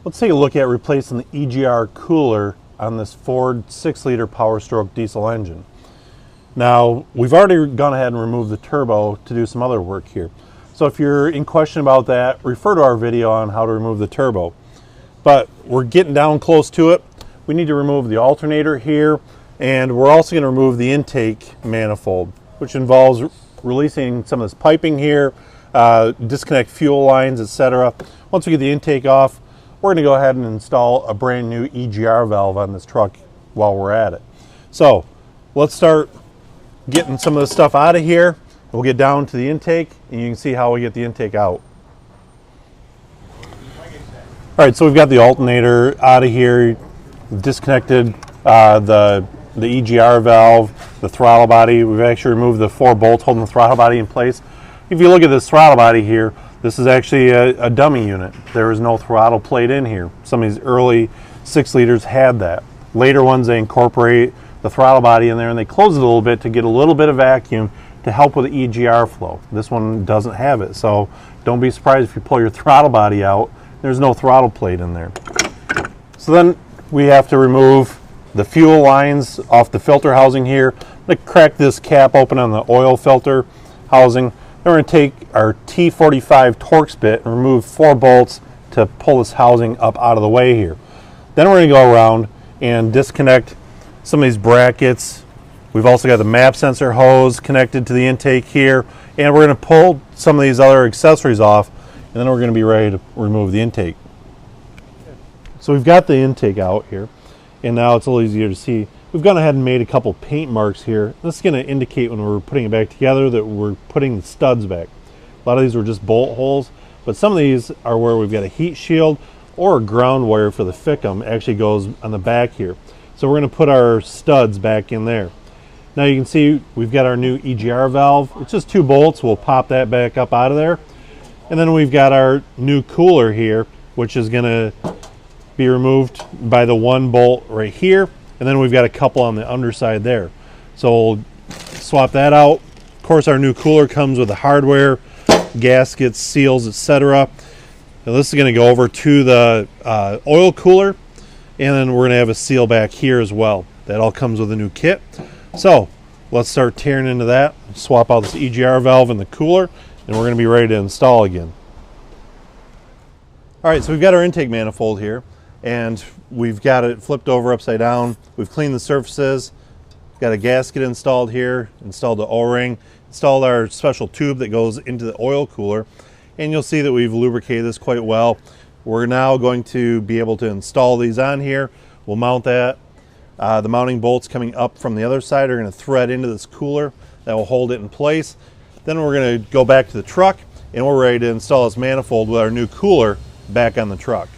Let's take a look at replacing the EGR cooler on this Ford 6-liter Powerstroke diesel engine. Now, we've already gone ahead and removed the turbo to do some other work here. So if you're in question about that, refer to our video on how to remove the turbo. But we're getting down close to it. We need to remove the alternator here, and we're also going to remove the intake manifold, which involves releasing some of this piping here, disconnect fuel lines, etc. Once we get the intake off, we're going to go ahead and install a brand new EGR valve on this truck while we're at it. So let's start getting some of the stuff out of here. We'll get down to the intake and you can see how we get the intake out. Alright, so we've got the alternator out of here, disconnected the EGR valve, the throttle body. We've actually removed the 4 bolts holding the throttle body in place. If you look at this throttle body here, this is actually a dummy unit. There is no throttle plate in here. Some of these early 6-liters had that. Later ones, they incorporate the throttle body in there and they close it a little bit to get a little bit of vacuum to help with the EGR flow. This one doesn't have it, so don't be surprised if you pull your throttle body out, there's no throttle plate in there. So then we have to remove the fuel lines off the filter housing here. I'm going to crack this cap open on the oil filter housing. Then we're going to take our T45 Torx bit and remove 4 bolts to pull this housing up out of the way here. Then we're going to go around and disconnect some of these brackets. We've also got the map sensor hose connected to the intake here, and we're going to pull some of these other accessories off, and then we're going to be ready to remove the intake. So we've got the intake out here, and now it's a little easier to see. We've gone ahead and made a couple paint marks here. This is going to indicate when we're putting it back together that we're putting the studs back. A lot of these were just bolt holes, but some of these are where we've got a heat shield or a ground wire for the FICM actually goes on the back here. So we're going to put our studs back in there. Now you can see we've got our new EGR valve. It's just 2 bolts. We'll pop that back up out of there. And then we've got our new cooler here, which is going to be removed by the 1 bolt right here. And then we've got a couple on the underside there. So we'll swap that out. Of course, our new cooler comes with the hardware, gaskets, seals, etc. Now this is going to go over to the oil cooler, and then we're going to have a seal back here as well. That all comes with a new kit. So let's start tearing into that. Swap out this EGR valve in the cooler, and we're going to be ready to install again. All right, so we've got our intake manifold here, and we've got it flipped over upside down. We've cleaned the surfaces, got a gasket installed here, installed the O-ring, installed our special tube that goes into the oil cooler, and you'll see that we've lubricated this quite well. We're now going to be able to install these on here. We'll mount that. The mounting bolts coming up from the other side are going to thread into this cooler. That will hold it in place. Then we're going to go back to the truck, and we're ready to install this manifold with our new cooler back on the truck.